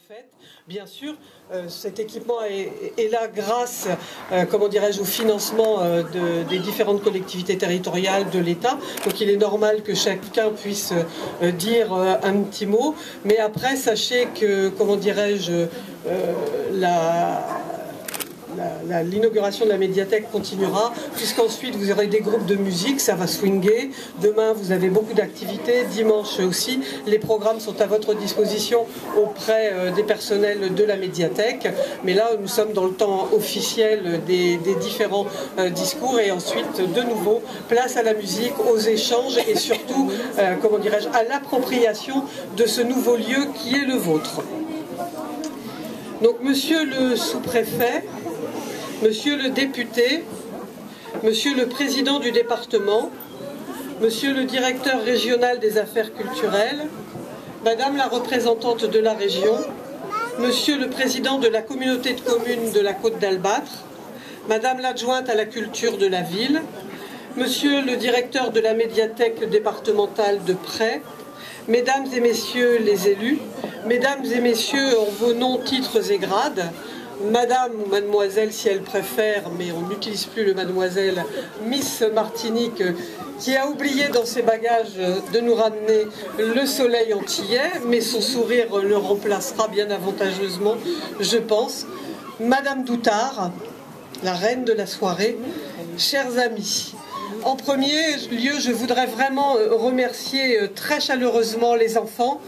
fait. Bien sûr, cet équipement est là grâce, comment dirais-je, au financement des différentes collectivités territoriales de l'État. Donc il est normal que chacun puisse dire un petit mot. Mais après, sachez que, comment dirais-je, l'inauguration de la médiathèque continuera, puisqu'ensuite vous aurez des groupes de musique, ça va swinguer. Demain, vous avez beaucoup d'activités, dimanche aussi. Les programmes sont à votre disposition auprès des personnels de la médiathèque. Mais là, nous sommes dans le temps officiel des différents discours. Et ensuite, de nouveau, place à la musique, aux échanges et surtout, comment dirais-je, à l'appropriation de ce nouveau lieu qui est le vôtre. Donc, monsieur le sous-préfet, monsieur le député, monsieur le président du département, monsieur le directeur régional des affaires culturelles, madame la représentante de la région, monsieur le président de la communauté de communes de la Côte d'Albâtre, madame l'adjointe à la culture de la ville, monsieur le directeur de la médiathèque départementale de Presles, mesdames et messieurs les élus, mesdames et messieurs en vos noms, titres et grades, madame ou mademoiselle si elle préfère, mais on n'utilise plus le mademoiselle, Miss Martinique, qui a oublié dans ses bagages de nous ramener le soleil antillais, mais son sourire le remplacera bien avantageusement, je pense. Madame Doutard, la reine de la soirée, chers amis, en premier lieu, je voudrais vraiment remercier très chaleureusement les enfants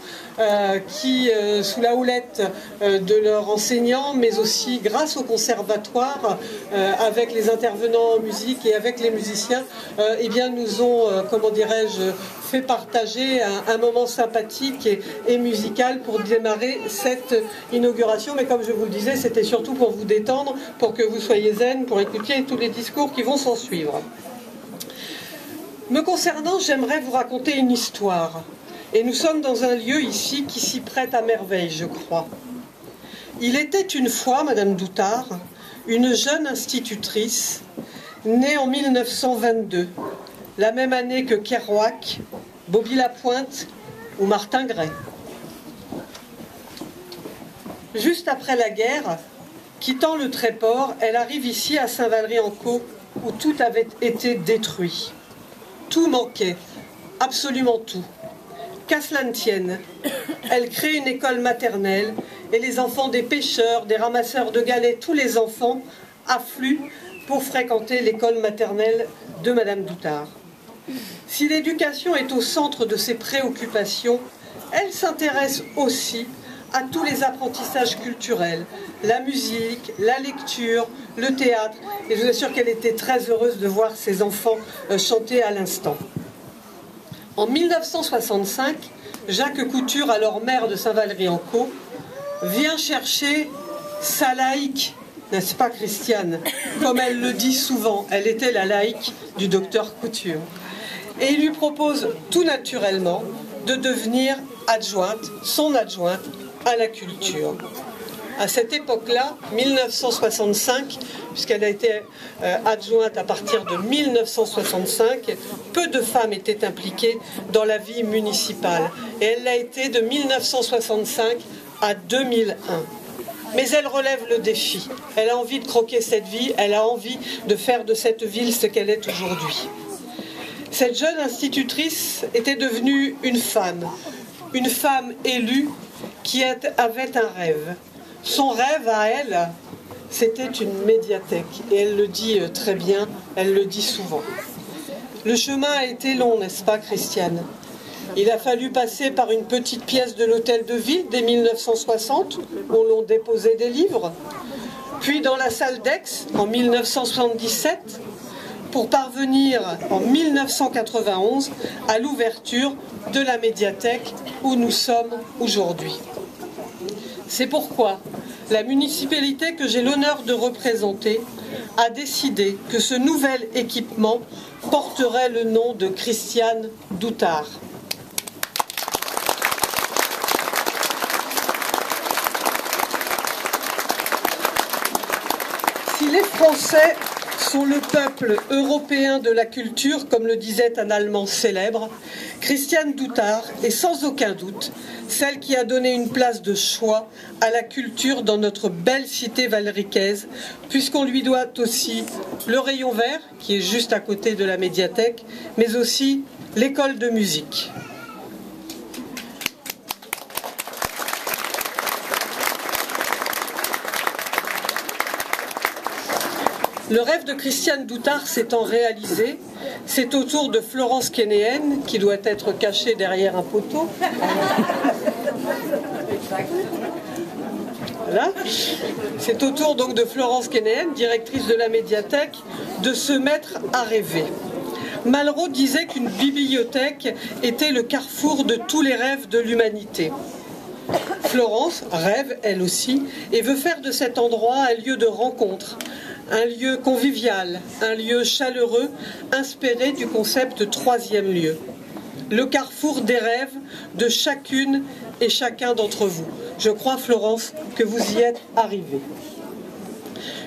qui, sous la houlette de leurs enseignants, mais aussi grâce au conservatoire, avec les intervenants en musique et avec les musiciens, eh bien, nous ont, comment dirais-je, fait partager un moment sympathique et musical pour démarrer cette inauguration. Mais comme je vous le disais, c'était surtout pour vous détendre, pour que vous soyez zen, pour écouter tous les discours qui vont s'en suivre. Me concernant, j'aimerais vous raconter une histoire. Et nous sommes dans un lieu ici qui s'y prête à merveille, je crois. Il était une fois, madame Doutard, une jeune institutrice, née en 1922, la même année que Kerouac, Bobby Lapointe ou Martin Gray. Juste après la guerre, quittant le Tréport, elle arrive ici à Saint-Valery-en-Caux, où tout avait été détruit. Tout manquait, absolument tout. Qu'à cela ne tienne, elle crée une école maternelle et les enfants des pêcheurs, des ramasseurs de galets, tous les enfants affluent pour fréquenter l'école maternelle de madame Doutard. Si l'éducation est au centre de ses préoccupations, elle s'intéresse aussi à tous les apprentissages culturels, la musique, la lecture, le théâtre. Et je vous assure qu'elle était très heureuse de voir ses enfants chanter à l'instant. En 1965, Jacques Couture, alors maire de Saint-Valery-en-Caux, vient chercher sa laïque, n'est-ce pas Christiane? Comme elle le dit souvent, elle était la laïque du docteur Couture. Et il lui propose tout naturellement de devenir adjointe, son adjointe, à la culture. À cette époque-là, 1965, puisqu'elle a été adjointe à partir de 1965, peu de femmes étaient impliquées dans la vie municipale. Et elle l'a été de 1965 à 2001. Mais elle relève le défi. Elle a envie de croquer cette vie, elle a envie de faire de cette ville ce qu'elle est aujourd'hui. Cette jeune institutrice était devenue une femme élue qui avait un rêve. Son rêve à elle, c'était une médiathèque. Et elle le dit très bien, elle le dit souvent. Le chemin a été long, n'est-ce pas, Christiane? Il a fallu passer par une petite pièce de l'hôtel de ville dès 1960, où l'on déposait des livres, puis dans la salle d'Aix en 1977, pour parvenir en 1991 à l'ouverture de la médiathèque où nous sommes aujourd'hui. C'est pourquoi la municipalité que j'ai l'honneur de représenter a décidé que ce nouvel équipement porterait le nom de Christiane Doutard. Si les Français sont le peuple européen de la culture, comme le disait un Allemand célèbre. Christiane Doutard est sans aucun doute celle qui a donné une place de choix à la culture dans notre belle cité valricaise, puisqu'on lui doit aussi le Rayon Vert, qui est juste à côté de la médiathèque, mais aussi l'école de musique. Le rêve de Christiane Doutard s'étant réalisé, c'est au tour de Florence Kénéenne, qui doit être cachée derrière un poteau. Voilà. C'est au tour donc de Florence Kénéenne, directrice de la médiathèque, de se mettre à rêver. Malraux disait qu'une bibliothèque était le carrefour de tous les rêves de l'humanité. Florence rêve, elle aussi, et veut faire de cet endroit un lieu de rencontre, un lieu convivial, un lieu chaleureux, inspiré du concept troisième lieu. Le carrefour des rêves de chacune et chacun d'entre vous. Je crois, Florence, que vous y êtes arrivée.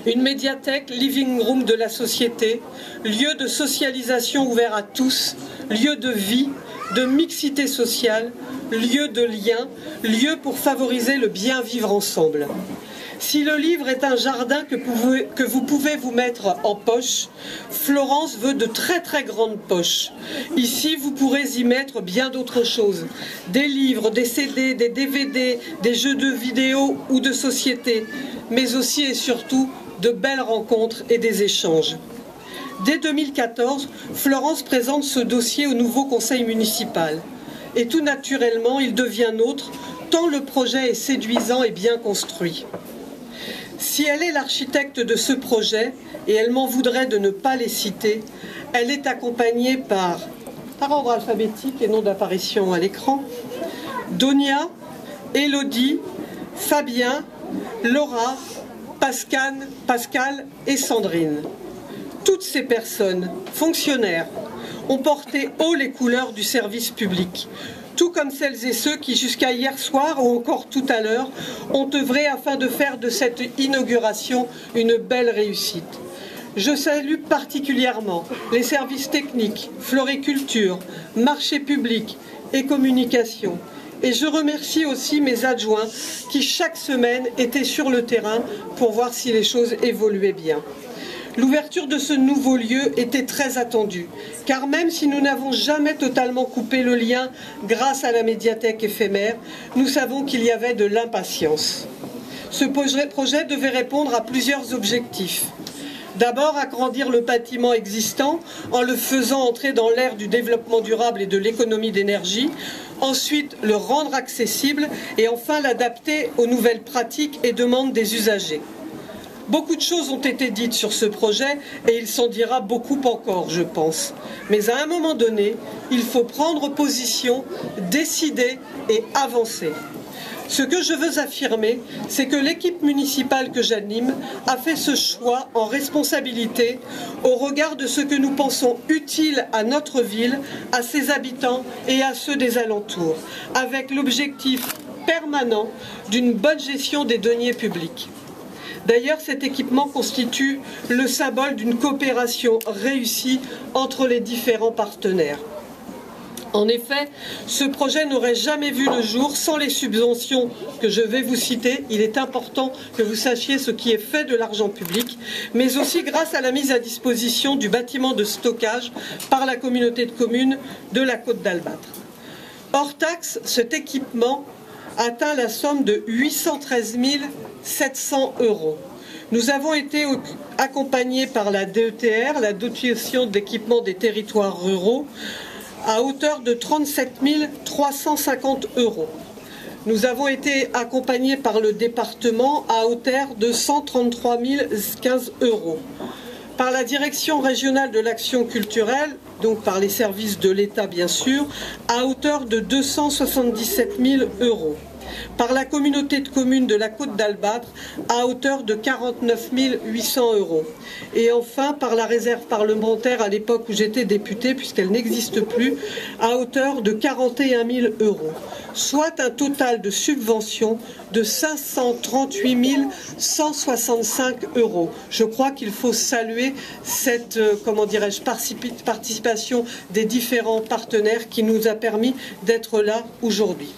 Une médiathèque, living room de la société, lieu de socialisation ouvert à tous, lieu de vie, de mixité sociale, lieu de lien, lieu pour favoriser le bien vivre ensemble. Si le livre est un jardin que vous pouvez vous mettre en poche, Florence veut de très très grandes poches. Ici, vous pourrez y mettre bien d'autres choses. Des livres, des CD, des DVD, des jeux de vidéo ou de société, mais aussi et surtout de belles rencontres et des échanges. Dès 2014, Florence présente ce dossier au nouveau conseil municipal. Et tout naturellement, il devient nôtre, tant le projet est séduisant et bien construit. Si elle est l'architecte de ce projet, et elle m'en voudrait de ne pas les citer, elle est accompagnée par ordre alphabétique et non d'apparition à l'écran, Donia, Élodie, Fabien, Laura, Pascal et Sandrine. Toutes ces personnes, fonctionnaires, ont porté haut les couleurs du service public, tout comme celles et ceux qui, jusqu'à hier soir ou encore tout à l'heure, ont œuvré afin de faire de cette inauguration une belle réussite. Je salue particulièrement les services techniques, floriculture, marché public et communication. Et je remercie aussi mes adjoints qui, chaque semaine, étaient sur le terrain pour voir si les choses évoluaient bien. L'ouverture de ce nouveau lieu était très attendue, car même si nous n'avons jamais totalement coupé le lien grâce à la médiathèque éphémère, nous savons qu'il y avait de l'impatience. Ce projet devait répondre à plusieurs objectifs. D'abord, agrandir le bâtiment existant en le faisant entrer dans l'ère du développement durable et de l'économie d'énergie. Ensuite, le rendre accessible et enfin l'adapter aux nouvelles pratiques et demandes des usagers. Beaucoup de choses ont été dites sur ce projet et il s'en dira beaucoup encore, je pense. Mais à un moment donné, il faut prendre position, décider et avancer. Ce que je veux affirmer, c'est que l'équipe municipale que j'anime a fait ce choix en responsabilité au regard de ce que nous pensons utile à notre ville, à ses habitants et à ceux des alentours, avec l'objectif permanent d'une bonne gestion des deniers publics. D'ailleurs, cet équipement constitue le symbole d'une coopération réussie entre les différents partenaires. En effet, ce projet n'aurait jamais vu le jour sans les subventions que je vais vous citer. Il est important que vous sachiez ce qui est fait de l'argent public, mais aussi grâce à la mise à disposition du bâtiment de stockage par la communauté de communes de la Côte d'Albâtre. Hors taxe, cet équipement atteint la somme de 813 700 €. Nous avons été accompagnés par la DETR, la dotation d'équipement des territoires ruraux, à hauteur de 37 350 €. Nous avons été accompagnés par le département à hauteur de 133 015 €. Par la direction régionale de l'action culturelle, donc par les services de l'État bien sûr, à hauteur de 277 000 €. par la communauté de communes de la Côte d'Albâtre à hauteur de 49 800 €. Et enfin, par la réserve parlementaire à l'époque où j'étais députée, puisqu'elle n'existe plus, à hauteur de 41 000 €, soit un total de subventions de 538 165 €. Je crois qu'il faut saluer cette, comment dirais-je, participation des différents partenaires qui nous a permis d'être là aujourd'hui.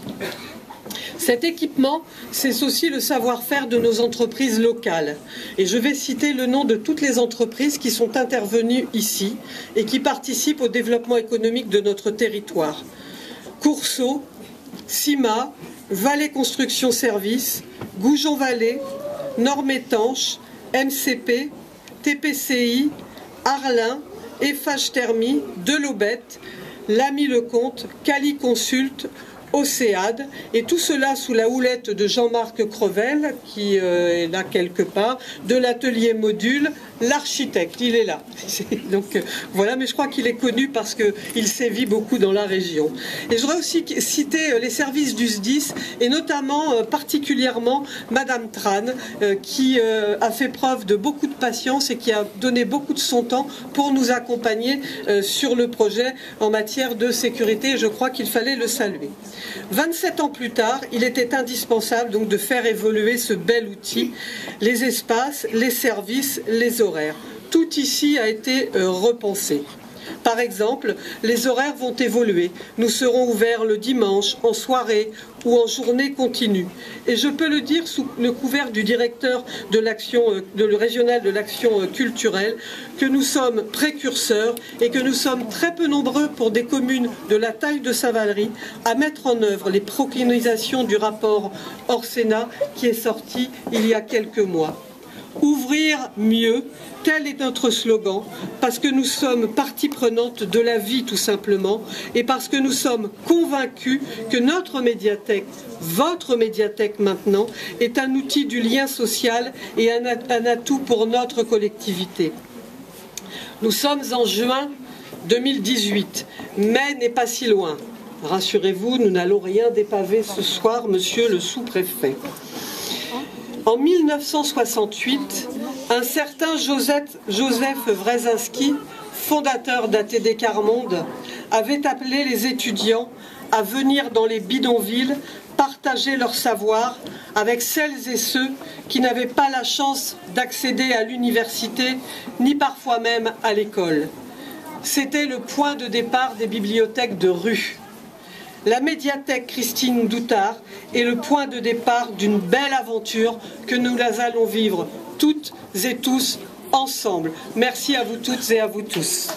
Cet équipement, c'est aussi le savoir-faire de nos entreprises locales. Et je vais citer le nom de toutes les entreprises qui sont intervenues ici et qui participent au développement économique de notre territoire. Courceau, Cima, Vallée Construction Service, Goujon Vallée, Normes Étanches, MCP, TPCI, Arlin, Eiffage Thermie, Delobette, Lamy Lecomte, Cali Consult, Océade, et tout cela sous la houlette de Jean-Marc Crevel, qui est là quelque part, de l'atelier Module, l'architecte, il est là. Donc voilà, mais je crois qu'il est connu parce qu'il sévit beaucoup dans la région. Et je voudrais aussi citer les services du SDIS, et notamment, particulièrement, Madame Tran, qui a fait preuve de beaucoup de patience et qui a donné beaucoup de son temps pour nous accompagner sur le projet en matière de sécurité, et je crois qu'il fallait le saluer. 27 ans plus tard, il était indispensable donc de faire évoluer ce bel outil, les espaces, les services, les horaires. Tout ici a été repensé. Par exemple, les horaires vont évoluer. Nous serons ouverts le dimanche, en soirée ou en journée continue. Et je peux le dire sous le couvert du directeur de l'action, le régional de l'action culturelle, que nous sommes précurseurs et que nous sommes très peu nombreux pour des communes de la taille de Saint-Valery à mettre en œuvre les préconisations du rapport Orsena qui est sorti il y a quelques mois. Ouvrir mieux, tel est notre slogan, parce que nous sommes partie prenante de la vie tout simplement, et parce que nous sommes convaincus que notre médiathèque, votre médiathèque maintenant, est un outil du lien social et un atout pour notre collectivité. Nous sommes en juin 2018, mai n'est pas si loin. Rassurez-vous, nous n'allons rien dépaver ce soir, monsieur le sous-préfet. En 1968, un certain Joseph Wrezinski, fondateur d'ATD Quart-Monde, avait appelé les étudiants à venir dans les bidonvilles partager leur savoir avec celles et ceux qui n'avaient pas la chance d'accéder à l'université, ni parfois même à l'école. C'était le point de départ des bibliothèques de rue. La médiathèque Christine Doutard est le point de départ d'une belle aventure que nous allons vivre toutes et tous ensemble. Merci à vous toutes et à vous tous.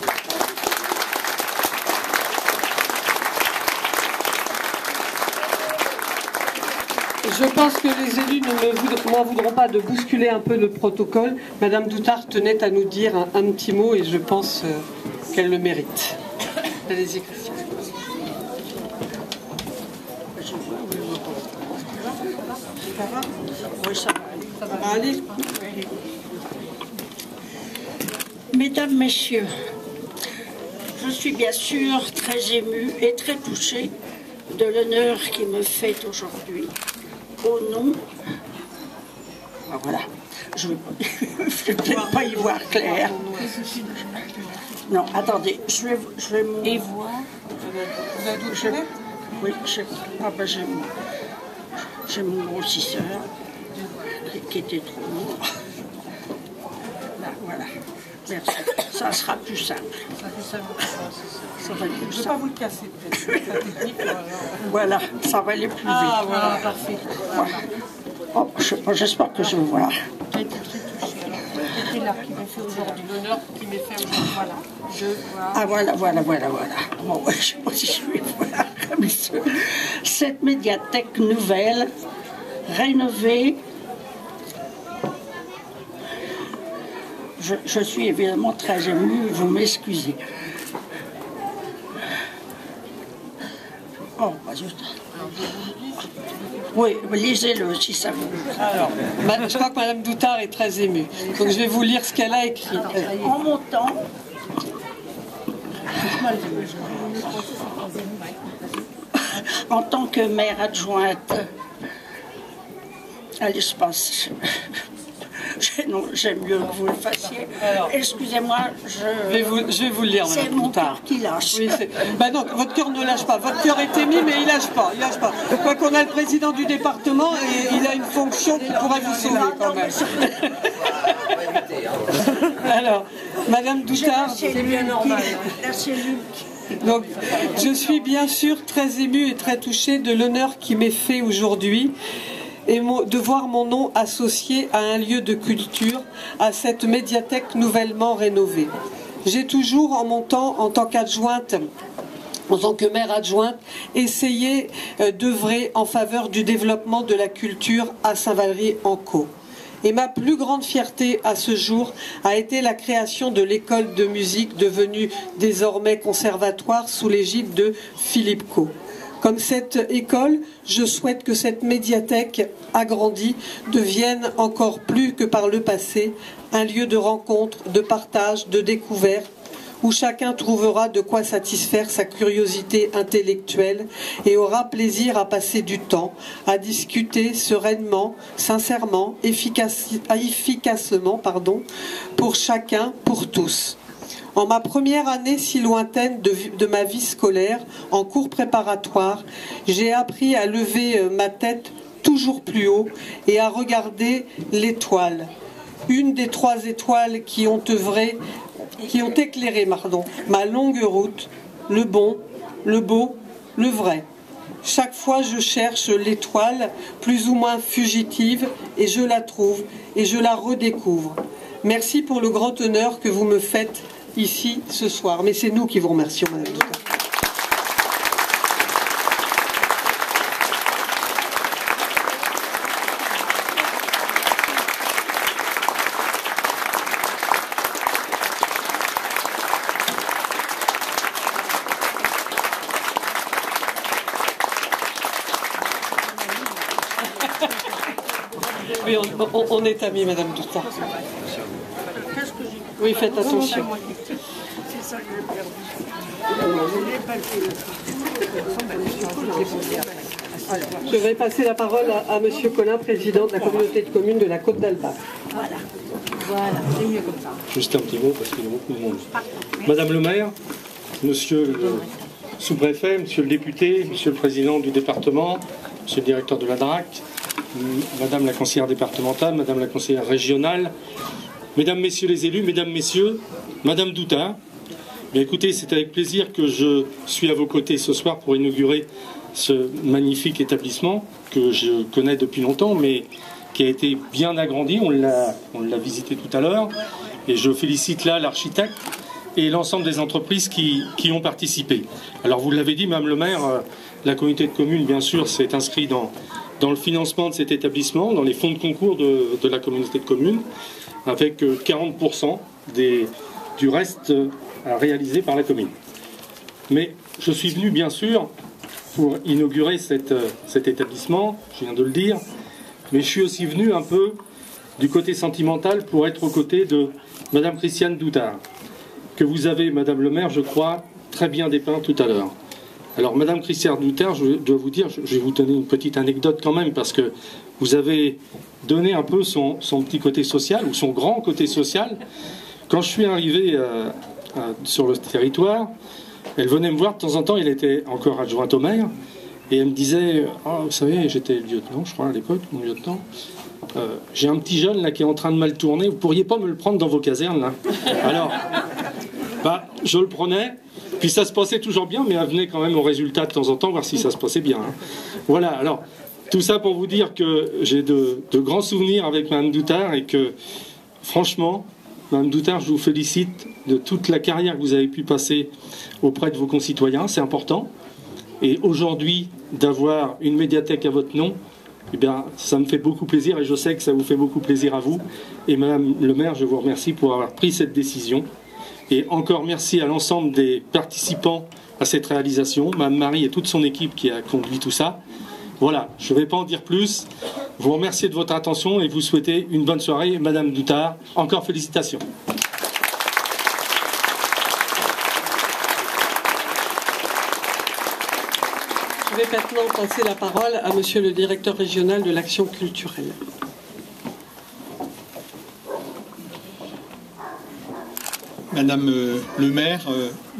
Je pense que les élus ne m'en voudront pas de bousculer un peu le protocole. Madame Doutard tenait à nous dire un petit mot et je pense qu'elle le mérite. Allez-y, Christian. Ça va ? Oui, ça va aller. Mesdames, Messieurs, je suis bien sûr très émue et très touchée de l'honneur qui me fait aujourd'hui au nom... Ah, voilà, je ne vais peut-être pas y voir clair. Non, attendez, je vais Et voir. Vous avez touché ? Oui, j'ai mon grossisseur qui était trop lourd. Là, voilà. Merci. Ça sera plus simple. Ça va aller plus simple. Je ne vais pas vous le casser peut-être. Voilà, ça va aller plus vite. Ah voilà, parfait. Voilà. Oh, j'espère que je vais voir. J'ai été très touchée. C'était là qui m'a fait aujourd'hui. L'honneur qui m'est fait aujourd'hui. Voilà. Je vois. Ah voilà. Bon, je ne sais pas si je vais voir. Mais cette médiathèque nouvelle, rénovée, je suis évidemment très émue, vous m'excusez. Oh, bah zut. Oui, lisez-le si ça vous... Alors, je crois que Madame Doutard est très émue. Donc je vais vous lire ce qu'elle a écrit. En montant, en tant que maire adjointe à l'espace. Non, j'aime mieux que vous le fassiez. Excusez-moi, je vais vous le lire, c'est mon cœur qui lâche. Oui, bah non, votre cœur ne lâche pas. Votre cœur est émis, mais il lâche pas. Il lâche pas. Quoi qu'on a le président du département et il a une fonction qui pourrait vous sauver quand même. Alors, Madame Doutard. C'est bien normal. Donc, je suis bien sûr très émue et très touchée de l'honneur qui m'est fait aujourd'hui et de voir mon nom associé à un lieu de culture, à cette médiathèque nouvellement rénovée. J'ai toujours, en mon temps, en tant qu'adjointe, en tant que maire adjointe, essayé d'œuvrer en faveur du développement de la culture à Saint-Valery-en-Caux. Et ma plus grande fierté à ce jour a été la création de l'école de musique devenue désormais conservatoire sous l'égide de Philippe Caux. Comme cette école, je souhaite que cette médiathèque agrandie devienne encore plus que par le passé un lieu de rencontre, de partage, de découverte, où chacun trouvera de quoi satisfaire sa curiosité intellectuelle et aura plaisir à passer du temps, à discuter sereinement, sincèrement, efficacement, pour chacun, pour tous. En ma première année si lointaine de ma vie scolaire, en cours préparatoire, j'ai appris à lever ma tête toujours plus haut et à regarder l'étoile. Une des 3 étoiles qui ont éclairé ma longue route, le bon, le beau, le vrai. Chaque fois je cherche l'étoile plus ou moins fugitive et je la trouve et je la redécouvre. Merci pour le grand honneur que vous me faites ici ce soir. Mais c'est nous qui vous remercions, Madame Doutard. Oui, on est amis, Madame Doutard. Oui, faites attention. Je vais passer la parole à Monsieur Collin, président de la communauté de communes de la Côte d'Alba. Voilà, c'est mieux comme ça. Juste un petit mot parce qu'il y a beaucoup de monde. Madame le maire, monsieur le sous-préfet, monsieur le député, monsieur le président du département, monsieur le directeur de la DRAC, madame la conseillère départementale, madame la conseillère régionale, mesdames, messieurs les élus, mesdames, messieurs, madame Doutard, bien écoutez, c'est avec plaisir que je suis à vos côtés ce soir pour inaugurer ce magnifique établissement que je connais depuis longtemps, mais qui a été bien agrandi. On l'a visité tout à l'heure. Et je félicite là l'architecte et l'ensemble des entreprises qui ont participé. Alors vous l'avez dit, Madame le maire, la communauté de communes, bien sûr, s'est inscrite dans le financement de cet établissement, dans les fonds de concours de la communauté de communes, avec 40% du reste à réaliser par la commune. Mais je suis venu, bien sûr, pour inaugurer cet établissement, je viens de le dire, mais je suis aussi venu un peu du côté sentimental pour être aux côtés de Madame Christiane Doutard, que vous avez, Madame le maire, je crois, très bien dépeint tout à l'heure. Alors, Madame Christiane Doutard, je dois vous dire, je vais vous donner une petite anecdote quand même, parce que vous avez donné un peu son petit côté social, ou son grand côté social. Quand je suis arrivé sur le territoire, elle venait me voir de temps en temps, elle était encore adjointe au maire, et elle me disait, oh, vous savez, j'étais lieutenant, je crois, à l'époque, mon lieutenant, j'ai un petit jeune là qui est en train de mal tourner, vous pourriez pas me le prendre dans vos casernes là? Alors, je le prenais, puis ça se passait toujours bien, mais elle venait quand même au résultat de temps en temps, voir si ça se passait bien. Hein. Voilà, alors, tout ça pour vous dire que j'ai de grands souvenirs avec Madame Doutard, et que, franchement, Madame Doutard, je vous félicite de toute la carrière que vous avez pu passer auprès de vos concitoyens, c'est important. Et aujourd'hui, d'avoir une médiathèque à votre nom, eh bien, ça me fait beaucoup plaisir, et je sais que ça vous fait beaucoup plaisir à vous. Et Madame le maire, je vous remercie pour avoir pris cette décision. Et encore merci à l'ensemble des participants à cette réalisation, Madame Marie et toute son équipe qui a conduit tout ça. Voilà, je ne vais pas en dire plus. Vous remercier de votre attention et vous souhaiter une bonne soirée. Madame Doutard, encore félicitations. vais maintenant passer la parole à Monsieur le directeur régional de l'action culturelle. Madame le maire,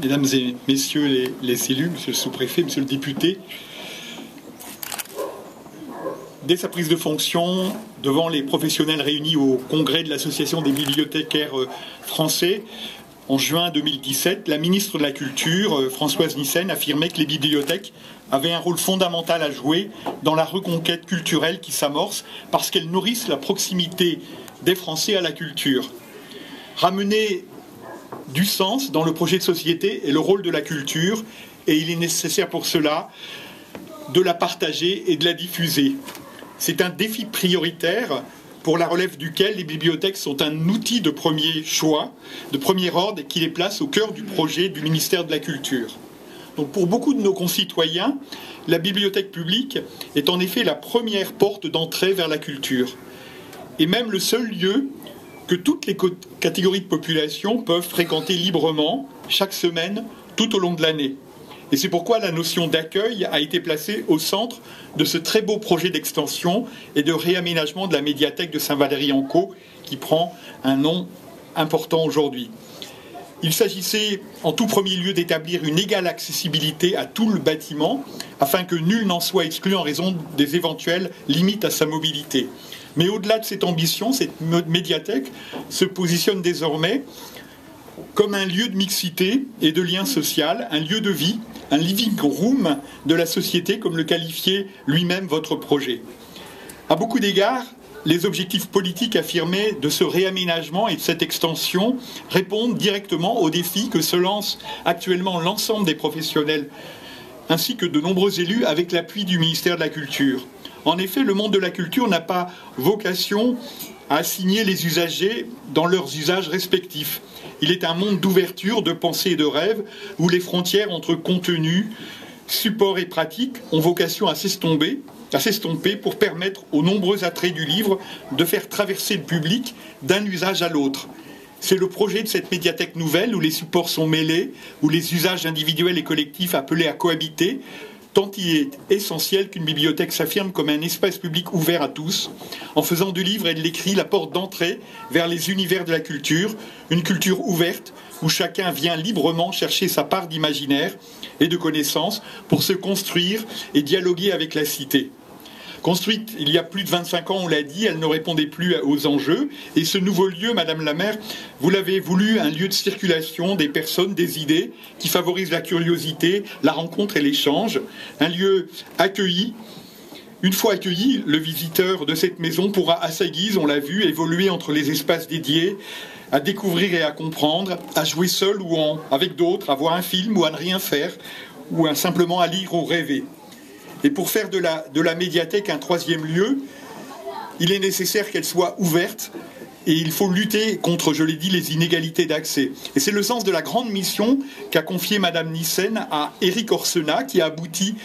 mesdames et messieurs les élus, monsieur le sous-préfet, monsieur le député, dès sa prise de fonction, devant les professionnels réunis au congrès de l'Association des bibliothécaires français, en juin 2017, la ministre de la Culture, Françoise Nyssen, affirmait que les bibliothèques avaient un rôle fondamental à jouer dans la reconquête culturelle qui s'amorce parce qu'elles nourrissent la proximité des Français à la culture. Ramener du sens dans le projet de société est le rôle de la culture et il est nécessaire pour cela de la partager et de la diffuser. C'est un défi prioritaire pour la relève duquel les bibliothèques sont un outil de premier choix, de premier ordre, et qui les place au cœur du projet du ministère de la Culture. Donc pour beaucoup de nos concitoyens, la bibliothèque publique est en effet la première porte d'entrée vers la culture, et même le seul lieu que toutes les catégories de population peuvent fréquenter librement chaque semaine tout au long de l'année. Et c'est pourquoi la notion d'accueil a été placée au centre de ce très beau projet d'extension et de réaménagement de la médiathèque de Saint-Valery-en-Caux, qui prend un nom important aujourd'hui. Il s'agissait en tout premier lieu d'établir une égale accessibilité à tout le bâtiment, afin que nul n'en soit exclu en raison des éventuelles limites à sa mobilité. Mais au-delà de cette ambition, cette médiathèque se positionne désormais comme un lieu de mixité et de lien social, un lieu de vie, un living room de la société, comme le qualifiait lui-même votre projet. À beaucoup d'égards, les objectifs politiques affirmés de ce réaménagement et de cette extension répondent directement aux défis que se lance actuellement l'ensemble des professionnels, ainsi que de nombreux élus avec l'appui du ministère de la Culture. En effet, le monde de la culture n'a pas vocation à assigner les usagers dans leurs usages respectifs. Il est un monde d'ouverture, de pensée et de rêve, où les frontières entre contenu, support et pratique ont vocation à s'estomper pour permettre aux nombreux attraits du livre de faire traverser le public d'un usage à l'autre. C'est le projet de cette médiathèque nouvelle où les supports sont mêlés, où les usages individuels et collectifs appelés à cohabiter, tant il est essentiel qu'une bibliothèque s'affirme comme un espace public ouvert à tous, en faisant du livre et de l'écrit la porte d'entrée vers les univers de la culture, une culture ouverte où chacun vient librement chercher sa part d'imaginaire et de connaissances pour se construire et dialoguer avec la cité. Construite il y a plus de 25 ans, on l'a dit, elle ne répondait plus aux enjeux. Et ce nouveau lieu, Madame la maire, vous l'avez voulu un lieu de circulation des personnes, des idées, qui favorise la curiosité, la rencontre et l'échange. Un lieu accueilli. Une fois accueilli, le visiteur de cette maison pourra, à sa guise, on l'a vu, évoluer entre les espaces dédiés, à découvrir et à comprendre, à jouer seul ou avec d'autres, à voir un film ou à ne rien faire, ou simplement à lire ou rêver. Et pour faire de la médiathèque un troisième lieu, il est nécessaire qu'elle soit ouverte et il faut lutter contre, je l'ai dit, les inégalités d'accès. Et c'est le sens de la grande mission qu'a confiée Madame Nyssen à Éric Orsenat, qui a abouti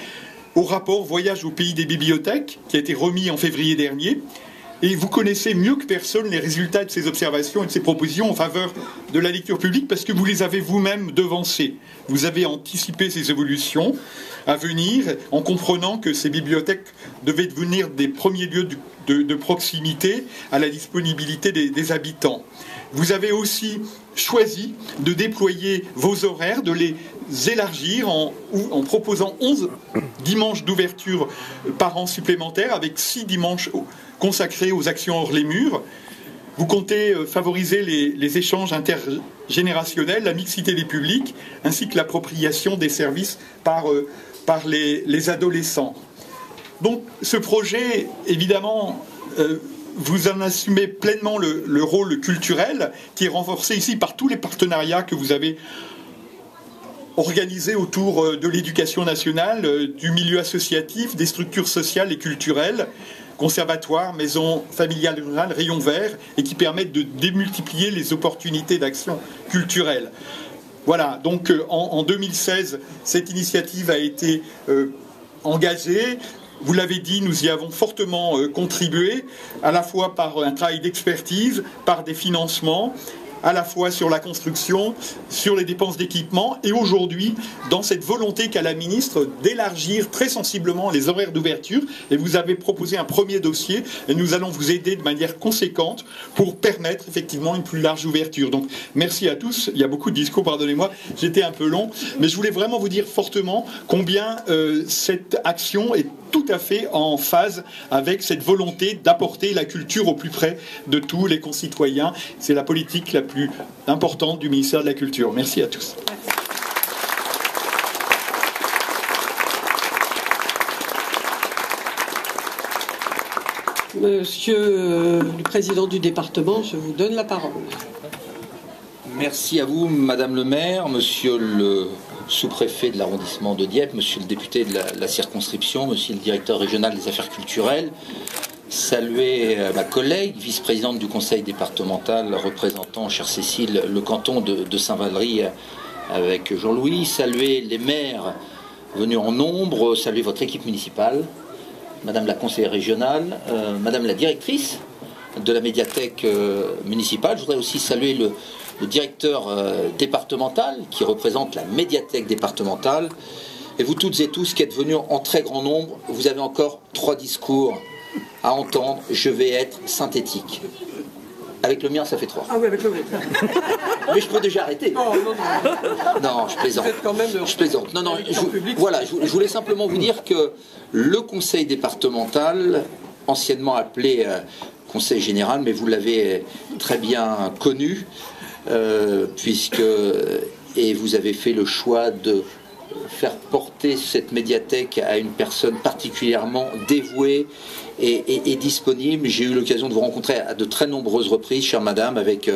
au rapport Voyage au pays des bibliothèques, qui a été remis en février dernier. Et vous connaissez mieux que personne les résultats de ces observations et de ces propositions en faveur de la lecture publique parce que vous les avez vous-même devancées. Vous avez anticipé ces évolutions à venir en comprenant que ces bibliothèques devaient devenir des premiers lieux de proximité à la disponibilité des habitants. Vous avez aussi choisi de déployer vos horaires, de les élargir en proposant 11 dimanches d'ouverture par an supplémentaires avec 6 dimanches consacrés aux actions hors les murs. Vous comptez favoriser les échanges intergénérationnels, la mixité des publics, ainsi que l'appropriation des services par les adolescents. Donc ce projet, évidemment, vous en assumez pleinement le rôle culturel, qui est renforcé ici par tous les partenariats que vous avez organisés autour de l'éducation nationale, du milieu associatif, des structures sociales et culturelles, conservatoires, maisons familiales rurales, rayons verts, et qui permettent de démultiplier les opportunités d'action culturelle. Voilà, donc en 2016, cette initiative a été engagée. Vous l'avez dit, nous y avons fortement contribué, à la fois par un travail d'expertise, par des financements, à la fois sur la construction, sur les dépenses d'équipement, et aujourd'hui, dans cette volonté qu'a la ministre d'élargir très sensiblement les horaires d'ouverture. Et vous avez proposé un premier dossier, et nous allons vous aider de manière conséquente pour permettre effectivement une plus large ouverture. Donc merci à tous. Il y a beaucoup de discours, pardonnez-moi, j'étais un peu long, mais je voulais vraiment vous dire fortement combien cette action est tout à fait en phase avec cette volonté d'apporter la culture au plus près de tous les concitoyens. C'est la politique la plus importante du ministère de la Culture. Merci à tous. Monsieur le président du département, je vous donne la parole. Merci à vous, Madame le maire, monsieur le sous-préfet de l'arrondissement de Dieppe, monsieur le député de la circonscription, monsieur le directeur régional des affaires culturelles. Saluer ma collègue, vice-présidente du conseil départemental, représentant, chère Cécile, le canton de Saint-Valery avec Jean-Louis. Saluer les maires venus en nombre, saluer votre équipe municipale, Madame la conseillère régionale, Madame la directrice de la médiathèque municipale. Je voudrais aussi saluer le directeur départemental qui représente la médiathèque départementale. Et vous toutes et tous qui êtes venus en très grand nombre, vous avez encore 3 discours à entendre. Je vais être synthétique. Avec le mien, ça fait 3. Ah oui, avec le mien. Mais je peux déjà arrêter. Oh, non. Non, je plaisante. Vous êtes quand même Je plaisante. Non, je voulais simplement vous dire que le conseil départemental, anciennement appelé conseil général, mais vous l'avez très bien connu, et vous avez fait le choix de faire porter cette médiathèque à une personne particulièrement dévouée et disponible. J'ai eu l'occasion de vous rencontrer à de très nombreuses reprises, chère madame, avec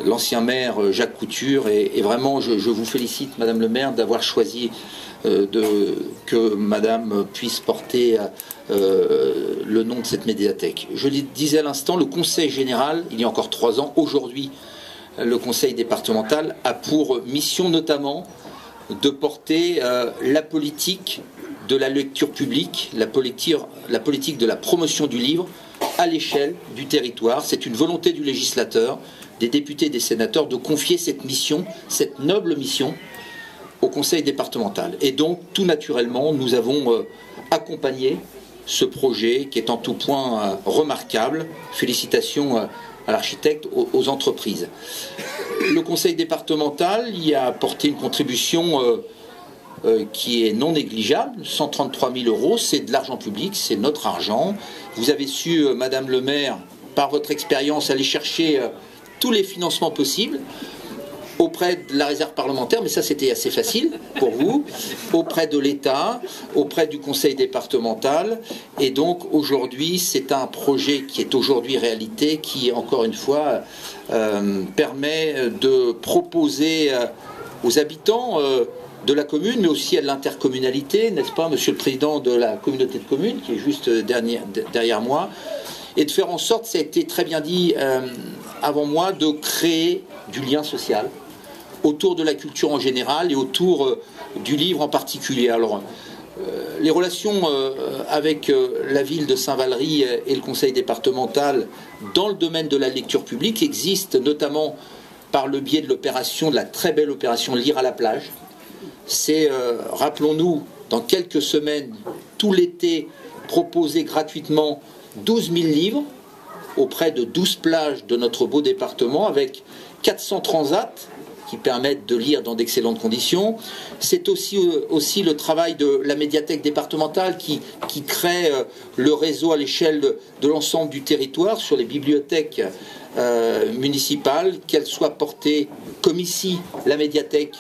l'ancien maire Jacques Couture, et vraiment je vous félicite, madame le maire, d'avoir choisi que madame puisse porter le nom de cette médiathèque. Je le disais à l'instant, le conseil général, il y a encore 3 ans, aujourd'hui le conseil départemental a pour mission notamment de porter la politique de la lecture publique, la politique de la promotion du livre à l'échelle du territoire. C'est une volonté du législateur, des députés et des sénateurs de confier cette mission, cette noble mission, au conseil départemental. Et donc, tout naturellement, nous avons accompagné ce projet qui est en tout point remarquable. Félicitations à l'architecte, aux entreprises. Le conseil départemental y a apporté une contribution qui est non négligeable, 133 000 €, c'est de l'argent public, c'est notre argent. Vous avez su, madame le maire, par votre expérience, aller chercher tous les financements possibles auprès de la réserve parlementaire, mais ça c'était assez facile pour vous, auprès de l'État, auprès du conseil départemental, et donc aujourd'hui c'est un projet qui est aujourd'hui réalité, qui encore une fois permet de proposer aux habitants de la commune, mais aussi à l'intercommunalité, n'est-ce pas, monsieur le président de la communauté de communes, qui est juste derrière moi, et de faire en sorte, ça a été très bien dit avant moi, de créer du lien social autour de la culture en général et autour du livre en particulier. Alors, les relations avec la ville de Saint-Valery et le conseil départemental dans le domaine de la lecture publique existent notamment par le biais de l'opération, de la très belle opération Lire à la plage. C'est, rappelons-nous, dans quelques semaines, tout l'été, proposer gratuitement 12 000 livres auprès de 12 plages de notre beau département, avec 400 transats qui permettent de lire dans d'excellentes conditions. C'est aussi le travail de la médiathèque départementale qui crée le réseau à l'échelle de l'ensemble du territoire sur les bibliothèques municipales, qu'elles soient portées, comme ici, la médiathèque,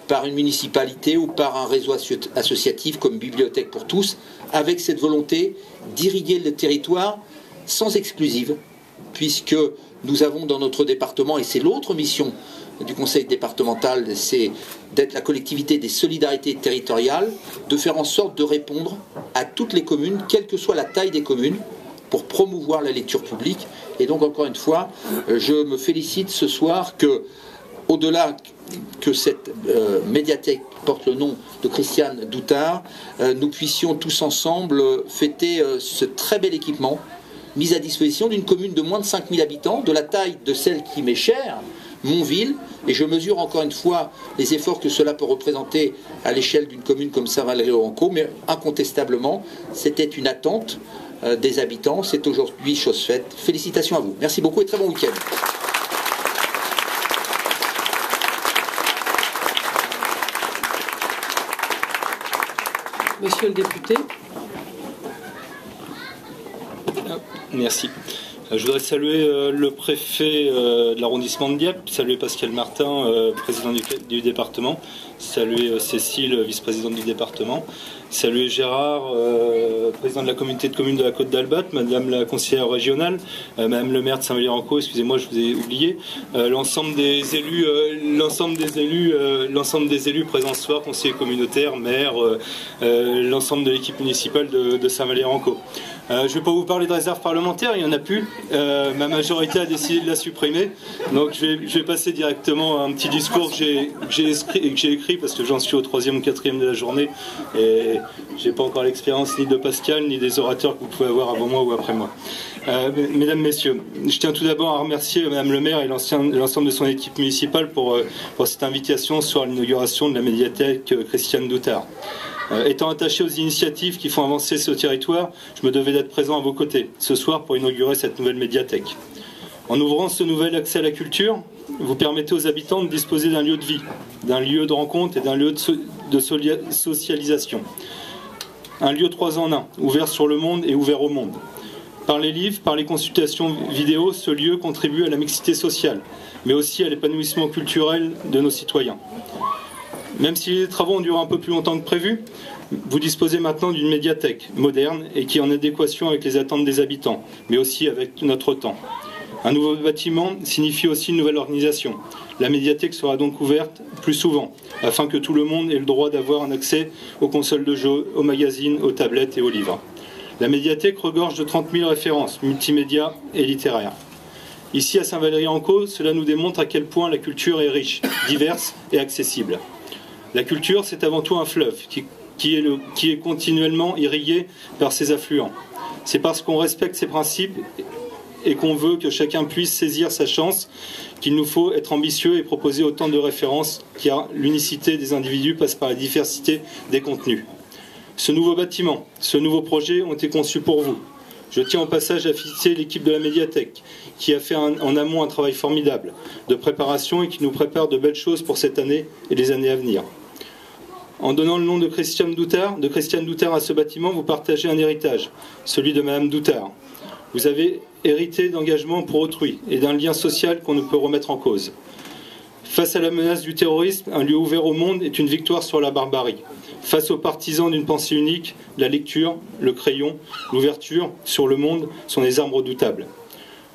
par une municipalité ou par un réseau associatif comme Bibliothèque pour tous, avec cette volonté d'irriguer le territoire sans exclusive, puisque nous avons dans notre département, et c'est l'autre mission du conseil départemental, c'est d'être la collectivité des solidarités territoriales, de faire en sorte de répondre à toutes les communes, quelle que soit la taille des communes, pour promouvoir la lecture publique. Et donc, encore une fois, je me félicite ce soir que, au-delà que cette médiathèque porte le nom de Christiane Doutard, nous puissions tous ensemble fêter ce très bel équipement mis à disposition d'une commune de moins de 5 000 habitants, de la taille de celle qui m'est chère, Montville, et je mesure encore une fois les efforts que cela peut représenter à l'échelle d'une commune comme Saint-Valery-aux-Ancaux, mais incontestablement, c'était une attente des habitants, c'est aujourd'hui chose faite. Félicitations à vous. Merci beaucoup et très bon week-end. Monsieur le député. Merci. Je voudrais saluer le préfet de l'arrondissement de Dieppe, saluer Pascal Martin, président du département, saluer Cécile, vice-présidente du département, saluer Gérard, président de la communauté de communes de la Côte d'Albat, madame la conseillère régionale, madame le maire de Saint-Valery-en-Caux, excusez-moi, je vous ai oublié, l'ensemble des élus présents ce soir, conseillers communautaires, maires, l'ensemble de l'équipe municipale de Saint-Valery-en-Caux. Je ne vais pas vous parler de réserve parlementaire, il n'y en a plus. Ma majorité a décidé de la supprimer. Donc je vais passer directement à un petit discours que j'ai écrit parce que j'en suis au 3e ou 4e de la journée. Et je n'ai pas encore l'expérience ni de Pascal, ni des orateurs que vous pouvez avoir avant moi ou après moi. Mesdames, Messieurs, je tiens tout d'abord à remercier Madame le maire et l'ensemble de son équipe municipale pour cette invitation sur l'inauguration de la médiathèque Christiane Doutard. Étant attaché aux initiatives qui font avancer ce territoire, je me devais d'être présent à vos côtés ce soir pour inaugurer cette nouvelle médiathèque. En ouvrant ce nouvel accès à la culture, vous permettez aux habitants de disposer d'un lieu de vie, d'un lieu de rencontre et d'un lieu de socialisation. Un lieu 3 en 1, ouvert sur le monde et ouvert au monde. Par les livres, par les consultations vidéo, ce lieu contribue à la mixité sociale, mais aussi à l'épanouissement culturel de nos citoyens. Même si les travaux ont duré un peu plus longtemps que prévu, vous disposez maintenant d'une médiathèque moderne et qui est en adéquation avec les attentes des habitants, mais aussi avec notre temps. Un nouveau bâtiment signifie aussi une nouvelle organisation. La médiathèque sera donc ouverte plus souvent, afin que tout le monde ait le droit d'avoir un accès aux consoles de jeux, aux magazines, aux tablettes et aux livres. La médiathèque regorge de 30 000 références multimédia et littéraires. Ici, à Saint-Valery-en-Caux, cela nous démontre à quel point la culture est riche, diverse et accessible. La culture, c'est avant tout un fleuve qui est continuellement irrigué par ses affluents. C'est parce qu'on respecte ses principes et qu'on veut que chacun puisse saisir sa chance qu'il nous faut être ambitieux et proposer autant de références, car l'unicité des individus passe par la diversité des contenus. Ce nouveau bâtiment, ce nouveau projet ont été conçus pour vous. Je tiens au passage à féliciter l'équipe de la médiathèque qui a fait en amont un travail formidable de préparation et qui nous prépare de belles choses pour cette année et les années à venir. En donnant le nom de Christiane Doutard à ce bâtiment, vous partagez un héritage, celui de Madame Doutard. Vous avez hérité d'engagement pour autrui et d'un lien social qu'on ne peut remettre en cause. Face à la menace du terrorisme, un lieu ouvert au monde est une victoire sur la barbarie. Face aux partisans d'une pensée unique, la lecture, le crayon, l'ouverture sur le monde sont des armes redoutables.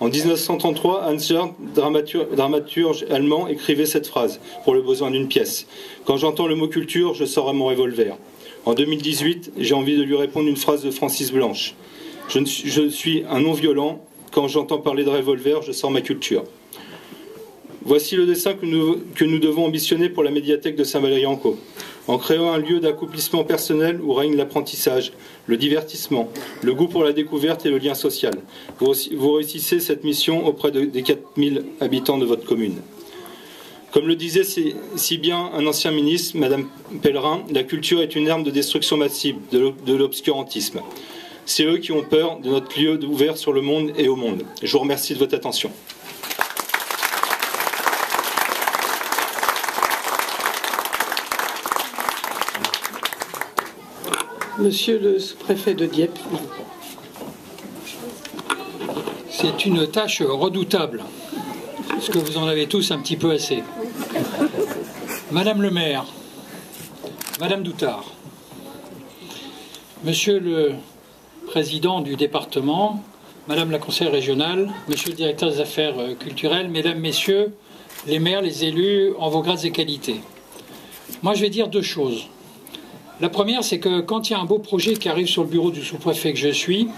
En 1933, Hans Jarl, dramaturge allemand, écrivait cette phrase pour le besoin d'une pièce. « Quand j'entends le mot culture, je sors à mon revolver ». En 2018, j'ai envie de lui répondre une phrase de Francis Blanche. « Je suis un non-violent. Quand j'entends parler de revolver, je sors ma culture ». Voici le dessin que nous devons ambitionner pour la médiathèque de Saint-Valery-en-Caux. En créant un lieu d'accomplissement personnel où règne l'apprentissage, le divertissement, le goût pour la découverte et le lien social. Vous réussissez cette mission auprès des 4000 habitants de votre commune. Comme le disait si bien un ancien ministre, Madame Pellerin, la culture est une arme de destruction massive de l'obscurantisme. C'est eux qui ont peur de notre lieu ouvert sur le monde et au monde. Je vous remercie de votre attention. Monsieur le sous-préfet de Dieppe. C'est une tâche redoutable, parce que vous en avez tous un petit peu assez. Madame le maire, Madame Doutard, Monsieur le président du département, Madame la conseillère régionale, Monsieur le directeur des affaires culturelles, Mesdames, Messieurs, les maires, les élus, en vos grades et qualités. Moi, je vais dire deux choses. La première, c'est que quand il y a un beau projet qui arrive sur le bureau du sous-préfet que je suis,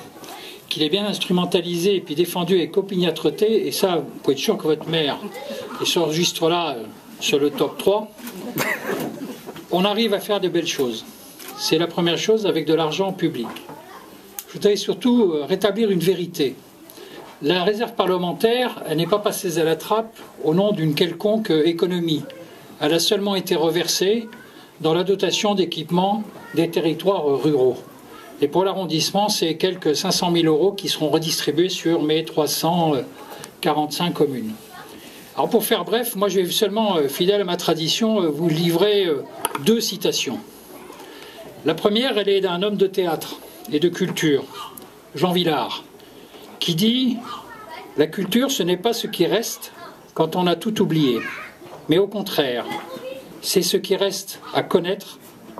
qu'il est bien instrumentalisé et puis défendu avec opiniâtreté, et ça, vous pouvez être sûr que votre maire est sur ce registre-là, sur le top 3, on arrive à faire de belles choses. C'est la première chose avec de l'argent public. Je voudrais surtout rétablir une vérité. La réserve parlementaire, elle n'est pas passée à la trappe au nom d'une quelconque économie. Elle a seulement été reversée dans la dotation d'équipement des territoires ruraux. Et pour l'arrondissement, c'est quelques 500 000 € qui seront redistribués sur mes 345 communes. Alors pour faire bref, moi je vais seulement, fidèle à ma tradition, vous livrer 2 citations. La première, elle est d'un homme de théâtre et de culture, Jean Vilar, qui dit « La culture, ce n'est pas ce qui reste quand on a tout oublié, mais au contraire, c'est ce qui reste à connaître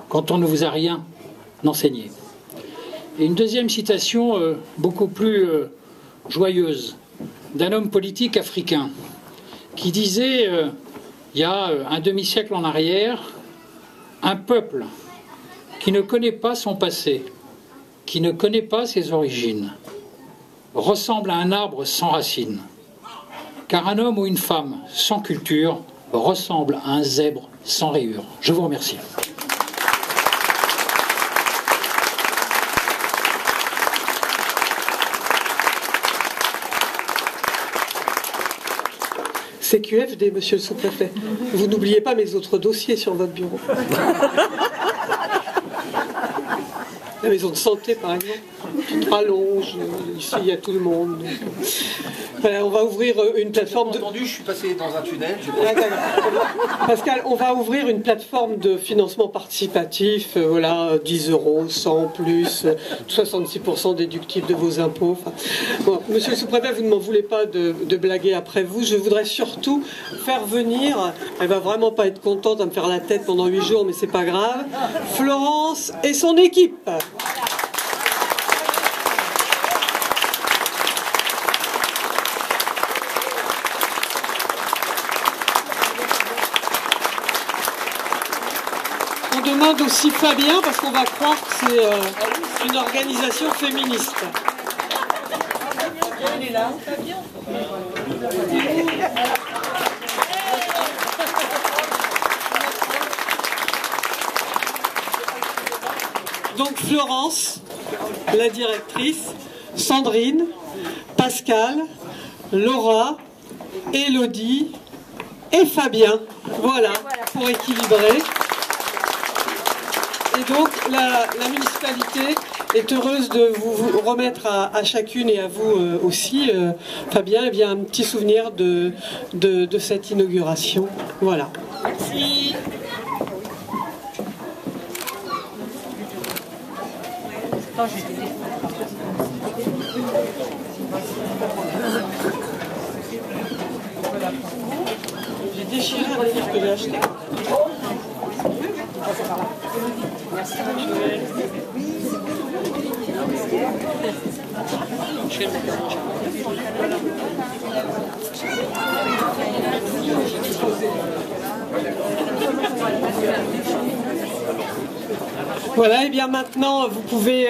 quand on ne vous a rien enseigné. » Et une deuxième citation beaucoup plus joyeuse, d'un homme politique africain, qui disait, il y a un demi-siècle en arrière, un peuple qui ne connaît pas son passé, qui ne connaît pas ses origines, ressemble à un arbre sans racines, car un homme ou une femme sans culture ressemble à un zèbre sans rayures. Je vous remercie. CQFD, monsieur le sous-préfet. Vous n'oubliez pas mes autres dossiers sur votre bureau. La maison de santé, par exemple, qui rallonge. Ici, il y a tout le monde. Voilà, on va ouvrir une plateforme de... Entendu, je suis passé dans un tunnel. Pascal, on va ouvrir une plateforme de financement participatif. Voilà, 10 €, 100 plus, 66% déductible de vos impôts. Enfin, bon, monsieur le sous-préfet, vous ne m'en voulez pas de blaguer après vous. Je voudrais surtout faire venir, elle va vraiment pas être contente à me faire la tête pendant 8 jours, mais c'est pas grave, Florence et son équipe. On demande aussi Fabien, parce qu'on va croire que c'est une organisation féministe. Il est là, Fabien. Donc Florence, la directrice, Sandrine, Pascal, Laura, Élodie et Fabien. Voilà, pour équilibrer. Et donc la municipalité est heureuse de vous remettre à chacune et à vous aussi, Fabien, eh bien, un petit souvenir de cette inauguration. Voilà. Merci. J'ai déchiré un livre que j'ai acheté. Voilà, et bien maintenant vous pouvez,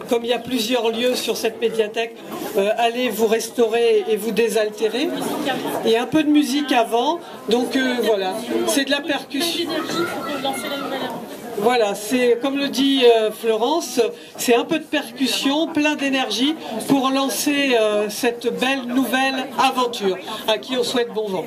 comme il y a plusieurs lieux sur cette médiathèque, aller vous restaurer et vous désaltérer. Il y a un peu de musique avant, donc voilà, c'est de la percussion. Voilà, c'est comme le dit Florence, c'est un peu de percussion, plein d'énergie pour lancer cette belle nouvelle aventure, à qui on souhaite bon vent.